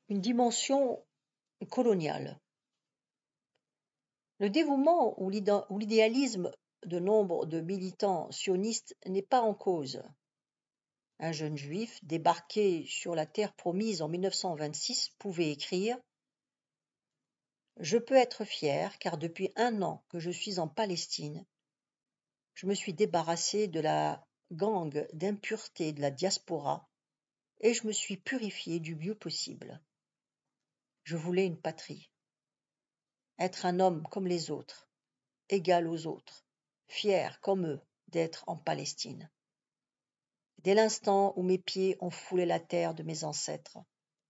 une dimension coloniale. Le dévouement ou l'idéalisme de nombre de militants sionistes n'est pas en cause. Un jeune juif débarqué sur la terre promise en 1926 pouvait écrire « Je peux être fier car depuis 1 an que je suis en Palestine, je me suis débarrassé de la gangue d'impureté de la diaspora et je me suis purifié du mieux possible. Je voulais une patrie, être un homme comme les autres, égal aux autres, fier comme eux d'être en Palestine. Dès l'instant où mes pieds ont foulé la terre de mes ancêtres,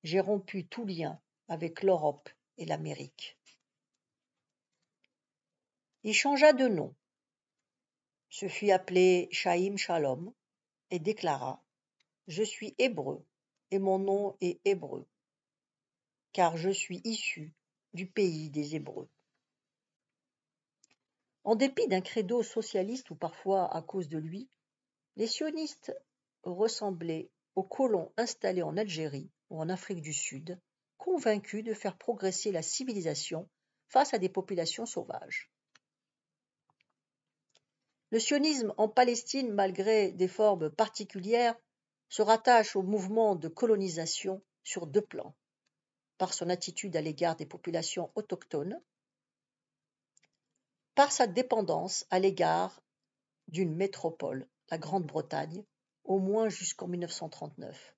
j'ai rompu tout lien avec l'Europe et l'Amérique. » Il changea de nom, se fit appeler Chaim Shalom et déclara « Je suis hébreu et mon nom est hébreu, car je suis issu du pays des Hébreux. » En dépit d'un credo socialiste ou parfois à cause de lui, les sionistes ressemblaient aux colons installés en Algérie ou en Afrique du Sud, convaincus de faire progresser la civilisation face à des populations sauvages. Le sionisme en Palestine, malgré des formes particulières, se rattache au mouvement de colonisation sur 2 plans, par son attitude à l'égard des populations autochtones, par sa dépendance à l'égard d'une métropole, la Grande-Bretagne, au moins jusqu'en 1939.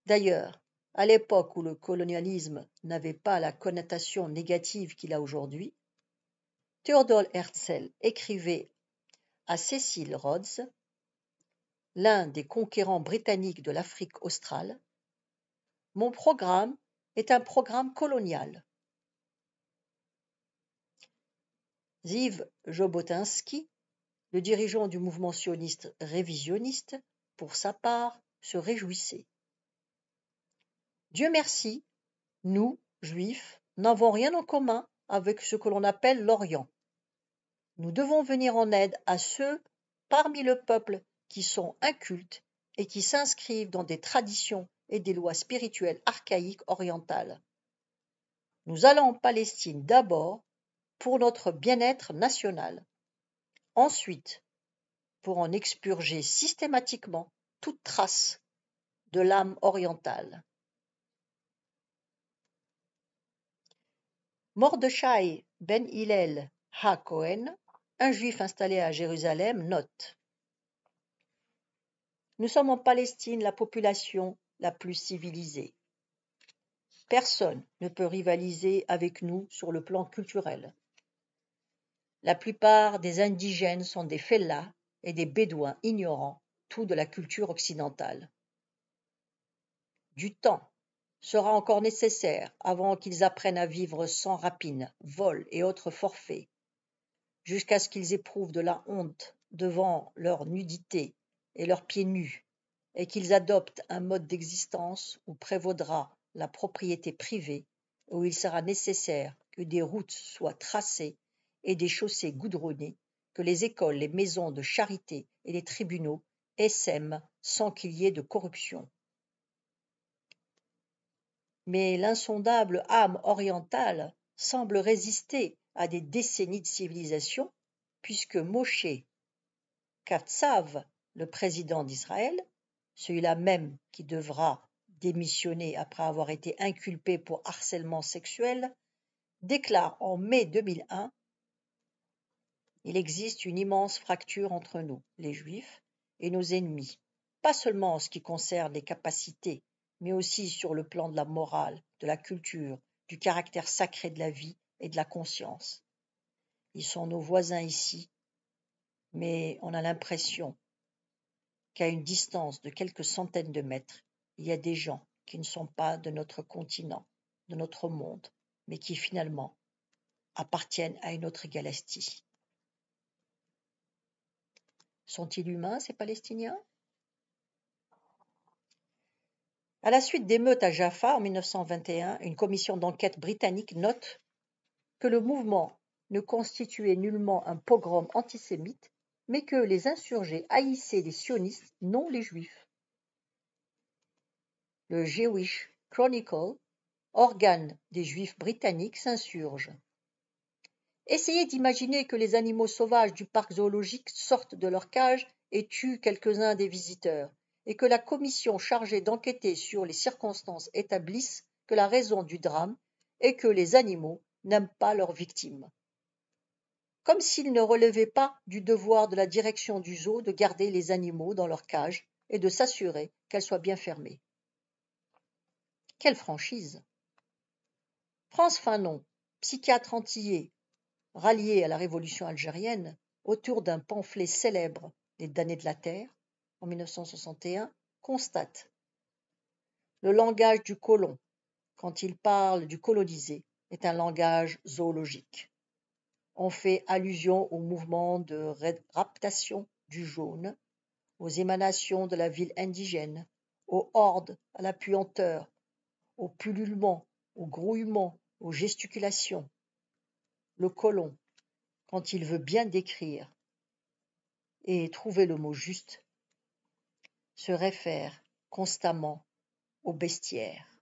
D'ailleurs, à l'époque où le colonialisme n'avait pas la connotation négative qu'il a aujourd'hui, Theodor Herzl écrivait à Cecil Rhodes, l'un des conquérants britanniques de l'Afrique australe, « Mon programme est un programme colonial. » Ziv Jabotinsky, le dirigeant du mouvement sioniste révisionniste, pour sa part, se réjouissait. Dieu merci, nous, Juifs, n'avons rien en commun avec ce que l'on appelle l'Orient. Nous devons venir en aide à ceux parmi le peuple qui sont incultes et qui s'inscrivent dans des traditions et des lois spirituelles archaïques orientales. Nous allons en Palestine d'abord pour notre bien-être national, ensuite pour en expurger systématiquement toute trace de l'âme orientale. Mordechai ben Hillel ha-Cohen, un juif installé à Jérusalem, note « Nous sommes en Palestine la population la plus civilisée. Personne ne peut rivaliser avec nous sur le plan culturel. La plupart des indigènes sont des fellahs et des bédouins ignorant tout de la culture occidentale. Du temps sera encore nécessaire avant qu'ils apprennent à vivre sans rapine, vol et autres forfaits, jusqu'à ce qu'ils éprouvent de la honte devant leur nudité et leurs pieds nus, et qu'ils adoptent un mode d'existence où prévaudra la propriété privée, où il sera nécessaire que des routes soient tracées et des chaussées goudronnées, que les écoles, les maisons de charité et les tribunaux essaiment sans qu'il y ait de corruption. Mais l'insondable âme orientale semble résister à des décennies de civilisation, puisque Moshe Katsav, le président d'Israël, celui-là même qui devra démissionner après avoir été inculpé pour harcèlement sexuel, déclare en mai 2001 « Il existe une immense fracture entre nous, les Juifs, et nos ennemis, pas seulement en ce qui concerne les capacités, mais aussi sur le plan de la morale, de la culture, du caractère sacré de la vie et de la conscience. Ils sont nos voisins ici, mais on a l'impression qu'à une distance de quelques centaines de mètres, il y a des gens qui ne sont pas de notre continent, de notre monde, mais qui finalement appartiennent à une autre galaxie. » Sont-ils humains, ces Palestiniens ? À la suite d'émeutes à Jaffa en 1921, une commission d'enquête britannique note que le mouvement ne constituait nullement un pogrom antisémite, mais que les insurgés haïssaient les sionistes, non les juifs. Le Jewish Chronicle, organe des Juifs britanniques, s'insurge. Essayez d'imaginer que les animaux sauvages du parc zoologique sortent de leur cage et tuent quelques-uns des visiteurs, et que la commission chargée d'enquêter sur les circonstances établisse que la raison du drame est que les animaux n'aiment pas leurs victimes. Comme s'il ne relevait pas du devoir de la direction du zoo de garder les animaux dans leur cage et de s'assurer qu'elles soient bien fermées. Quelle franchise! Frantz Fanon, psychiatre antillais, rallié à la révolution algérienne, autour d'un pamphlet célèbre, Les damnés de la terre, en 1961, constate: le langage du colon, quand il parle du colonisé, est un langage zoologique. On fait allusion au mouvement de raptation du jaune, aux émanations de la ville indigène, aux hordes, à la puanteur, au pullulement, au grouillement, aux gesticulations. Le colon, quand il veut bien décrire et trouver le mot juste, se réfère constamment au bestiaire.